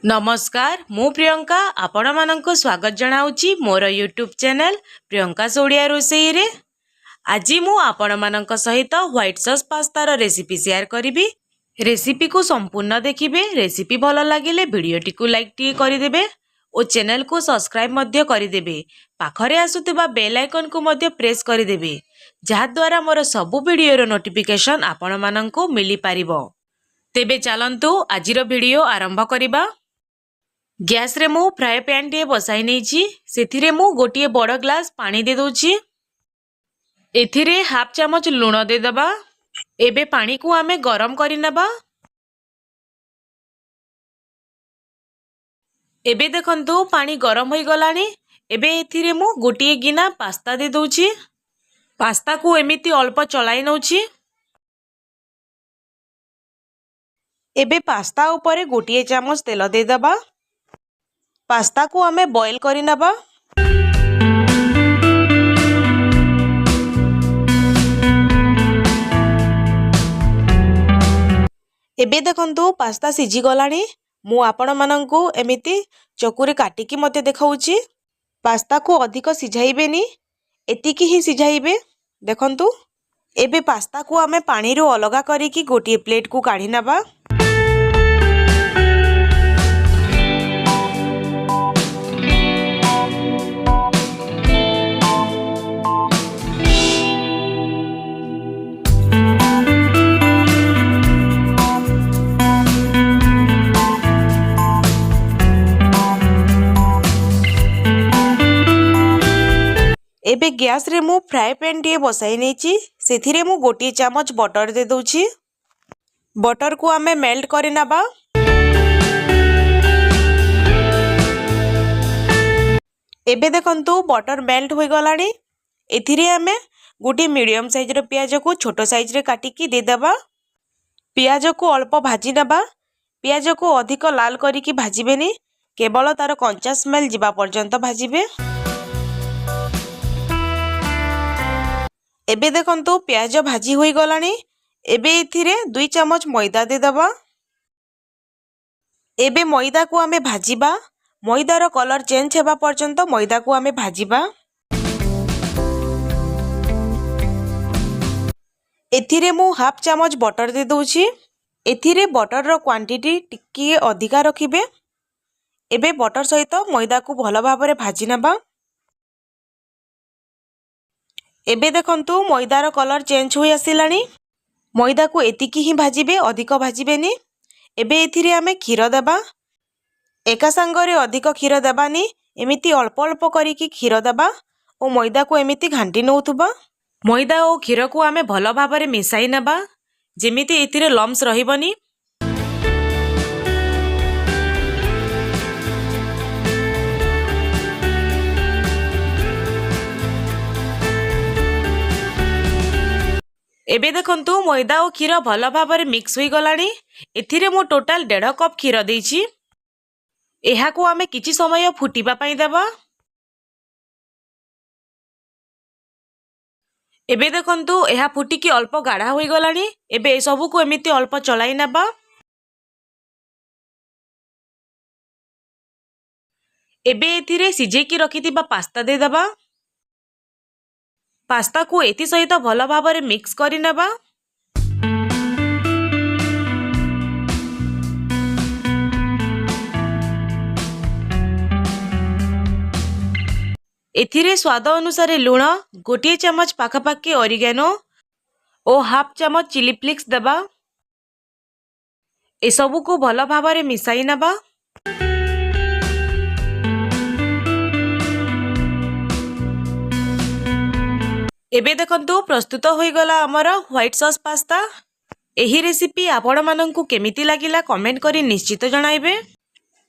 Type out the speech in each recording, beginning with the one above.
नमस्कार मु प्रियंका आपण मानक स्वागत जनाऊँगी मोर यूट्यूब चैनल प्रियंका ओडिया रोषेई रे। आज मु आपण मानक सहित व्हाइट सॉस पास्तार रेसिपी शेयर करी। रेसिपी को संपूर्ण देखिए। रेसिपी भल लगे वीडियो टी लाइक टी करदे और चैनल को सब्सक्राइब मध्य करदे। पाखरे आसुवा बेल आइकन को मध्य प्रेस करदे जहाद्वारा मोर सबु वीडियो नोटिफिकेशन आपण मानक मिली पारिबो। तेबे चलंतु आजिर वीडियो आरंभ करिबा। गैस रे मु फ्राए पैन टे बसाई नहीं से मु गोटे बड़ ग्लास पानी दे दूची। एथिरे हाफ चामच लुण दे दबा। एबे पानी को आमे गरम करि नबा। एबे देखंतु पानी गरम होई गलानी। एबे एथिरे मु गोटे गिना पास्ता दे दूची। पास्ता को एमिति अल्प चलाई नउची। एबे पास्ता ऊपर गोटे चामच तेल दे दबा। पास्ता को आमे बॉईल करि नबा। एबे देखंतु पास्ता सिझी गलानी। मु आपण मानंकु एमिति चकुरे काटिकी मते देखाउची। पास्ता को अधिक सिझाइबेनी, एतिकी ही सिझाइबे। देखंतु एबे पास्ता को आमे पानी रो अलगा करिकी गोटे प्लेट को काढी नबा। एबे गैस रे मु फ्राए पैन टे बसाई नहीं से मु गोटे चामच बटर दे दूची। बटर को आमे मेल्ट करि नबा। एबे देखंतु बटर मेल्ट होई गलानी। एथिरे आमे गोटे मीडियम साइज रो प्याज को छोट साइज रे काटिकी दे दबा। प्याज को अल्प भाजी नबा। प्याज को अधिक लाल करिकी भाजिबेनी, केवल तार कंचा स्मेल जिबा पर्यंत भाजिबे। एबे देखंतु प्याज भाजी होई गलानी। एबे एथिरे 2 चामच मैदा दे दबा। एबे मैदा को आमे भाजीबा। मैदार कलर चेंज हेबा पर्यंत मैदा को आमे भाजीबा। एथिरे मु हाफ चामच बटर दे दूची। एथिरे बटर रो क्वांटिटी टिकिए अधिका रखिबे। एबे बटर सहित मैदा को भल भाबरे भाजी नबा। एबे देखंतु मैदार कलर चेंज होई आसिलानी। मैदा को एतिकी ही भाजिबे, अधिक भाजिबेनी। एबे एथिरे आमे क्षीर देबा। एका संगरे अधिक क्षीर देबानी, एमिति अल्प अल्प करिकी क्षीर देबा और मैदा को एमिति घांटी नउथुबा। मैदा और क्षीर को आमे भल भाबरे मिसाई नबा जेमिति एथिरे लम्स रहिबनी। एबे देखंतु मैदा और क्षीर भल भाबरे मिक्स होई गलानी। एथिरे मो टोटाल 1.5 कप क्षीर देइची। एहा को आमे किछि समय फुटिबा पई देबा। एबे देखंतु एहा फुटिकी अल्प गाढ़ा होई गलानी। एबे ए सबु को एमिति अल्प चलाई नबा। एबे एथिरे सिझेकी रखिथिबा पास्ता दे दबा। पास्ता को एथि सहित भल भाबरे मिक्स करि नबा। एथिरे स्वाद अनुसार लुण, गोटे चामच पाखापाखि ऑरिगेनो और हाफ चामच चिली फ्लेक्स दबा। ए सबु को भल भाबरे मिसाई नबा। एबे देखंतु प्रस्तुत होई गला हमर व्हाइट सॉस पास्ता। एही रेसिपी आपण माननकु केमिति लागिला कमेंट करी निश्चित जणाइबे।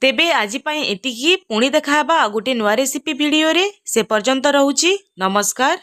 तेबे आजि पई एतिकी, पुणी देखाबा गोटे नुआ रेसिपी वीडियो रे। से पर्यंत रहूची नमस्कार।